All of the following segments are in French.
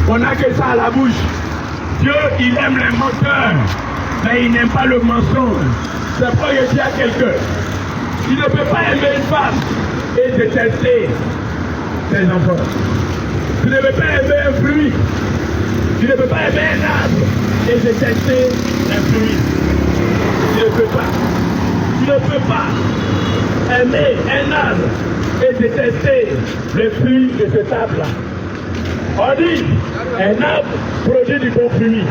On n'a que ça à la bouche. Dieu, il aime les menteurs, mais il n'aime pas le mensonge. C'est pourquoi je dis à quelqu'un, il ne peut pas aimer une femme et détester ses enfants. Tu ne peux pas aimer un fruit. Tu ne peux pas aimer un arbre et détester un fruit. Tu ne peux pas. Tu ne peux pas aimer un arbre et détester le fruit de cet arbre-là. On dit, un arbre produit du bon fruit.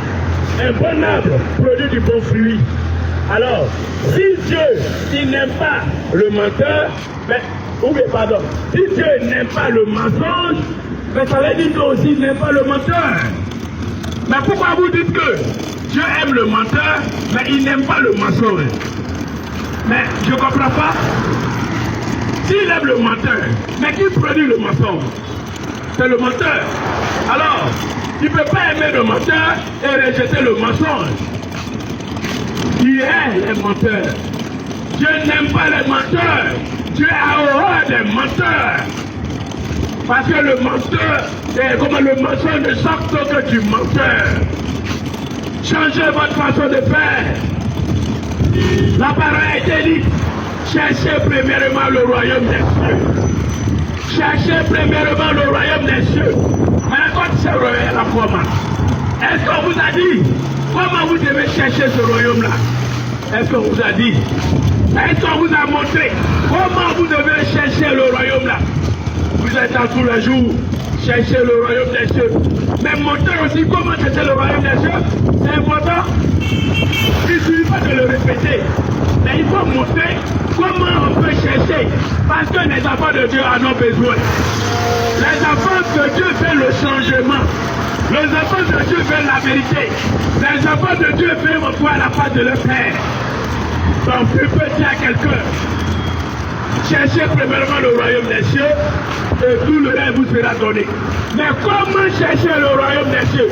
Un bon arbre produit du bon fruit. Alors, si Dieu, il n'aime pas le menteur, si Dieu n'aime pas le mensonge, mais ça veut dire que aussi il n'aime pas le menteur. Mais pourquoi vous dites que Dieu aime le menteur, mais il n'aime pas le mensonge? Mais je ne comprends pas. S'il aime le menteur, mais qui produit le mensonge? C'est le menteur. Alors, il ne peut pas aimer le menteur et rejeter le mensonge. Qui est les menteurs? Dieu n'aime pas les menteurs. Dieu a horreur des menteurs. Parce que le menteur, est comme le mensonge ne sort que du menteur. Changez votre façon de faire. La parole a été dite. Cherchez premièrement le royaume des cieux. Cherchez premièrement le royaume des cieux. Mais quand c'est royaume la comment? Est-ce qu'on vous a dit comment vous devez chercher ce royaume-là? Est-ce qu'on vous a dit? Est-ce qu'on vous a montré comment vous devez chercher le royaume-là? Vous êtes dans tous les jours, chercher le royaume des cieux. Mais montrer aussi comment chercher le royaume des cieux, c'est important. Il ne suffit pas de le répéter. Mais il faut montrer comment on peut chercher. Parce que les enfants de Dieu en ont besoin. Les enfants de Dieu veulent le changement. Les enfants de Dieu veulent la vérité. Les enfants de Dieu veulent voir la face de leur Père. Donc, je peux dire à quelqu'un, cherchez premièrement le royaume des cieux et tout le reste vous sera donné. Mais comment chercher le royaume des cieux?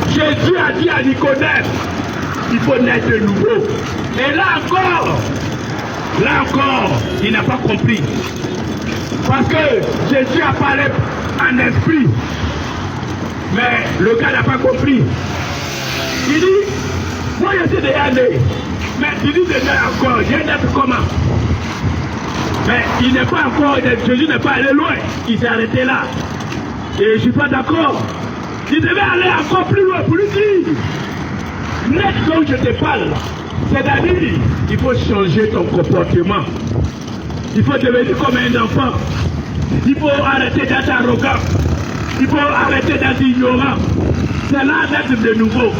Jésus a dit à Nicodème, il faut naître de nouveau. Et là encore, il n'a pas compris. Parce que Jésus a parlé en esprit. Mais le gars n'a pas compris. Il dit, moi je suis déjà né. Mais il dit déjà encore, je vais naître comment? Mais il n'est pas encore, Jésus n'est pas allé loin. Il s'est arrêté là. Et je ne suis pas d'accord. Il devait aller encore plus loin pour lui dire, naître dont je te parle. C'est-à-dire, il faut changer ton comportement. Il faut devenir comme un enfant. Il faut arrêter d'être arrogant. Il faut arrêter d'être ignorant. C'est là d'être de nouveau.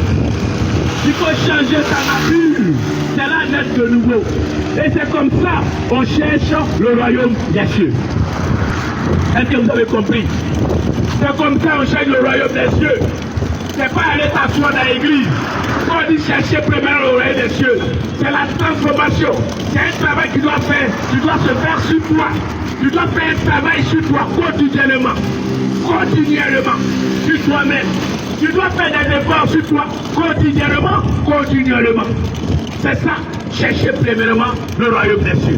Il faut changer sa nature. C'est là d'être de nouveau. Et c'est comme ça qu'on cherche le royaume des cieux. Est-ce que vous avez compris? C'est comme ça qu'on cherche le royaume des cieux. C'est pas aller t'asseoir dans l'église. On dit chercher premièrement le royaume des cieux. C'est la transformation. C'est un travail que tu dois faire. Tu dois se faire sur toi. Tu dois faire un travail sur toi quotidiennement. Continuellement. Sur toi-même. Tu dois faire des efforts sur toi quotidiennement. C'est ça. Cherchez premièrement le royaume des cieux.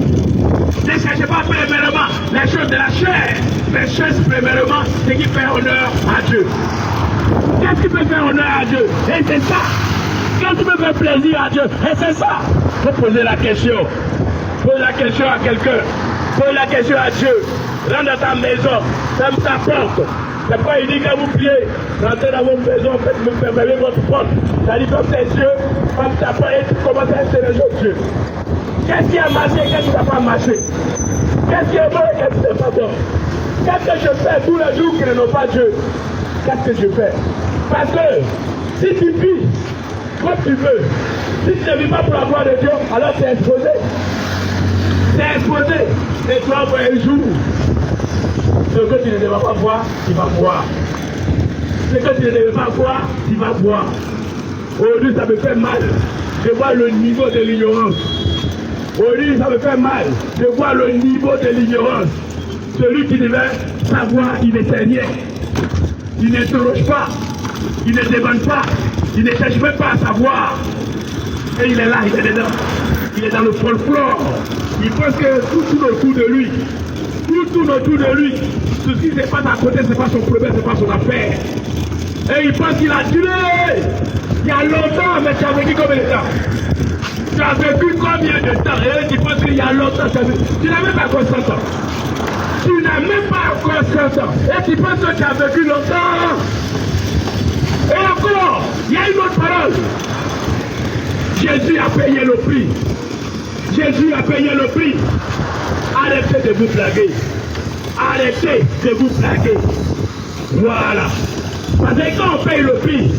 Ne cherchez pas premièrement les choses de la chair, mais cherchez premièrement ce qui fait honneur à Dieu. Qu'est-ce qui peut faire honneur à Dieu? Et c'est ça. Qu'est-ce qui peut faire plaisir à Dieu? Et c'est ça. Il faut poser la question. Pose la question à quelqu'un. Pose la question à Dieu. Rentre dans ta maison. Ferme ta porte. C'est pourquoi il dit que vous priez. Rentrez dans votre maison. Fermez votre porte. Ça dit ferme tes yeux. Ferme ta porte et tu commences à interroger Dieu. Qu'est-ce qui a marché? Qu'est-ce qui n'a pas marché? Qu'est-ce qui est bon et qu'est-ce qui n'est pas bon? Qu'est-ce que je fais tous les jours qui ne n'ont pas Dieu? Qu'est-ce que je fais? Parce que si tu vis comme tu veux, si tu ne vis pas pour la gloire de Dieu, alors tu es exposé. Tu es exposé. Et toi, un jour, ce que tu ne devais pas voir, tu vas voir. Ce que tu ne devais pas voir, tu vas voir. Aujourd'hui, ça me fait mal de voir le niveau de l'ignorance. Aujourd'hui, ça me fait mal de voir le niveau de l'ignorance. Celui qui devait savoir, il ne sait rien. Il n'interroge pas, il ne demande pas, il ne cherche même pas à savoir. Et il est là, il est dedans. Il est dans le folklore. Il pense que tout tourne autour de lui. Tout tourne autour de lui. Ce qui se passe à côté, ce n'est pas son problème, ce n'est pas son affaire. Et il pense qu'il a tué. Il y a longtemps, mais tu as vécu combien de temps? Tu as vécu combien de temps? Et tu penses qu'il y a longtemps, tu n'as même pas encore 100 ans. Tu n'as même pas encore 100 ans. Et tu penses que tu as vécu longtemps. Et encore, il y a une autre parole. Jésus a payé le prix. Jésus a payé le prix. Arrêtez de vous blaguer. Arrêtez de vous blaguer. Voilà. Parce que quand on paye le prix,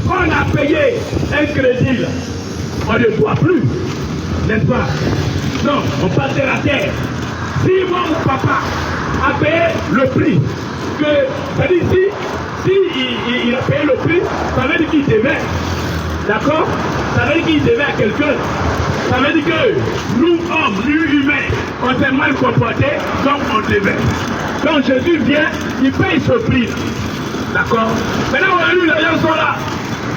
quand on a payé un crédit, là, on ne doit plus. N'est-ce pas? Non, on passe de la terre. Si mon papa a payé le prix, c'est-à-dire si il a payé le prix, ça veut dire qu'il devait. D'accord? Ça veut dire qu'il devait à quelqu'un. Ça veut dire que nous, hommes, nous, humains, on s'est mal comportés, donc on devait. Donc Jésus vient, il paye ce prix. D'accord? Maintenant, aujourd'hui, les gens sont là.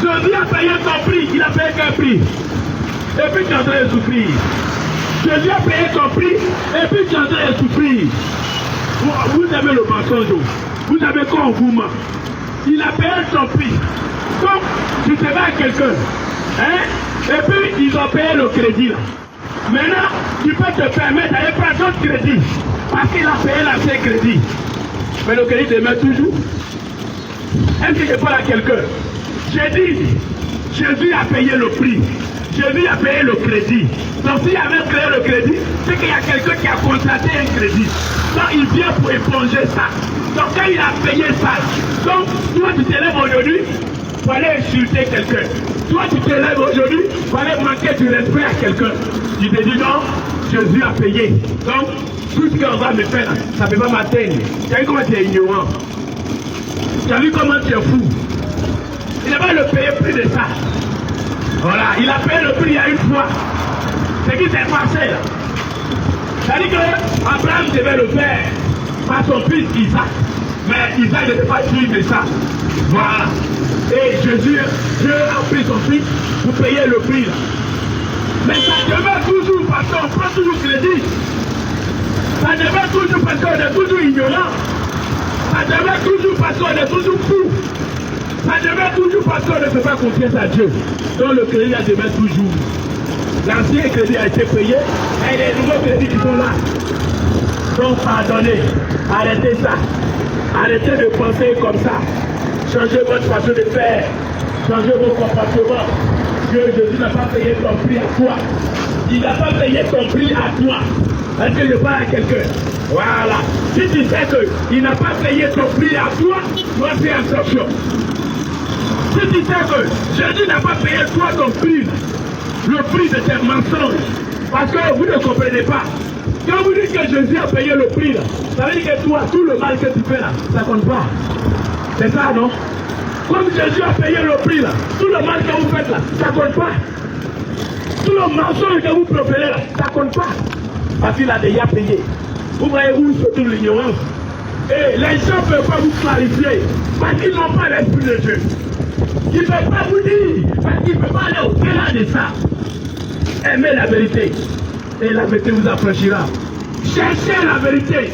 Jésus a payé son prix, il a payé qu'un prix. Et puis tu es en train de souffrir. Jésus a payé son prix, et puis tu es en train de souffrir. Vous avez le mensonge. Vous avez quoi on vous ment? Il a payé son prix. Donc, tu te vas à quelqu'un. Hein? Et puis, ils ont payé le crédit là. Maintenant, tu peux te permettre d'aller prendre d'autres crédits. Parce qu'il a payé l'ancien crédit. Mais le crédit demeure toujours. Est-ce que je parle à quelqu'un? J'ai dit, Jésus a payé le prix. Jésus a payé le crédit. Donc s'il avait payé le crédit, c'est qu'il y a quelqu'un qui a contracté un crédit. Donc il vient pour éponger ça. Donc quand il a payé ça, donc toi tu t'élèves aujourd'hui pour aller insulter quelqu'un. Toi tu t'élèves aujourd'hui pour aller manquer du respect à quelqu'un. Tu te dis non, Jésus a payé. Donc tout ce qu'on va me faire, ça ne peut pas m'atteindre. Tu as vu comment tu es ignorant? Tu as vu comment tu es fou? Il n'a pas le payé plus de ça. Voilà, il a payé le prix il y a une fois. Ce qui s'est passé là. C'est-à-dire qu'Abraham devait le faire par son fils Isaac. Mais Isaac ne devait pas suivre ça. Voilà. Et Jésus, Dieu a pris son fils pour payer le prix là. Mais ça demeure toujours parce qu'on prend toujours crédit. Ça demeure toujours parce qu'on est toujours ignorant. Ça demeure toujours parce qu'on est toujours fou. Ça demeure toujours parce qu'on ne fait pas confiance à Dieu. Donc le crédit là demeure toujours. L'ancien crédit a été payé et les nouveaux crédits qui sont là. Donc pardonnez, arrêtez ça. Arrêtez de penser comme ça. Changez votre façon de faire. Changez vos comportements. Dieu, Jésus n'a pas payé ton prix à toi. Il n'a pas payé ton prix à toi. Est-ce que je parle à quelqu'un? Voilà. Si tu sais qu'il n'a pas payé ton prix à toi, dois faire attention. Si tu sais que Jésus n'a pas payé toi ton prix, le prix de tes mensonges, parce que vous ne comprenez pas. Quand vous dites que Jésus a payé le prix, là, ça veut dire que toi, tout le mal que tu fais là, ça compte pas. C'est ça, non? Comme Jésus a payé le prix là, tout le mal que vous faites là, ça compte pas. Tout le mensonge que vous proférez là, ça compte pas. Parce qu'il a déjà payé. Vous voyez où se trouve l'ignorance? Et les gens ne peuvent pas vous clarifier parce qu'ils n'ont pas l'esprit de Dieu. Ils ne peuvent pas vous dire parce qu'ils ne peuvent pas aller au-delà de ça. Aimez la vérité et la vérité vous affranchira. Cherchez la vérité.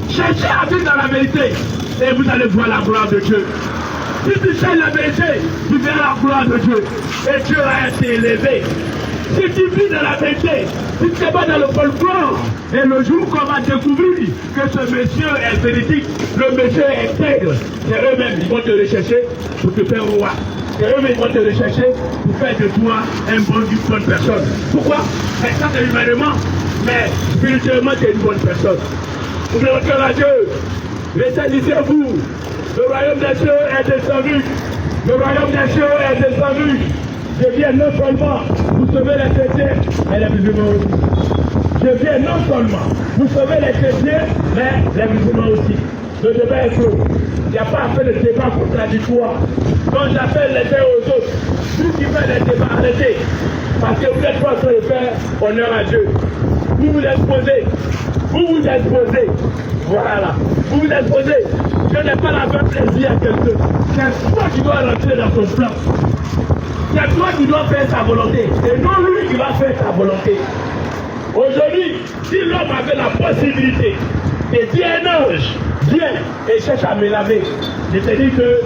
Cherchez à vivre dans la vérité et vous allez voir la gloire de Dieu. Si tu cherches la vérité, tu verras la gloire de Dieu. Et Dieu va être élevé. Si tu vis dans la vérité, si tu n'es pas dans le folklore, et le jour qu'on va découvrir que ce monsieur est véridique, le monsieur est intègre, c'est eux-mêmes qui vont te rechercher pour te faire roi. C'est eux-mêmes qui vont te rechercher pour faire de toi une bonne personne. Pourquoi? Ça c'est humainement, mais spirituellement tu es une bonne personne. Ouvrez votre cœur à Dieu. Rétablissez-vous. Le royaume des cieux est descendu. Le royaume des cieux est descendu. Je viens non seulement pour sauver les chrétiens, mais les musulmans aussi. Je viens non seulement pour sauver les chrétiens, mais les musulmans aussi. Le débat est clos. Il n'y a pas à faire de débat contradictoire. Donc j'appelle les uns aux autres. Vous qui faites les débats, arrêtez. Parce que vous n'êtes pas en train de faire honneur à Dieu. Vous vous exposez. Vous vous exposez. Voilà. Vous vous exposez. Je n'ai pas la faire plaisir à quelqu'un. C'est toi qui dois rentrer dans ton plan. C'est toi qui dois faire sa volonté. Et non lui qui va faire sa volonté. Aujourd'hui, si l'homme avait la possibilité de dire un ange, viens et cherche à me laver, je te dis que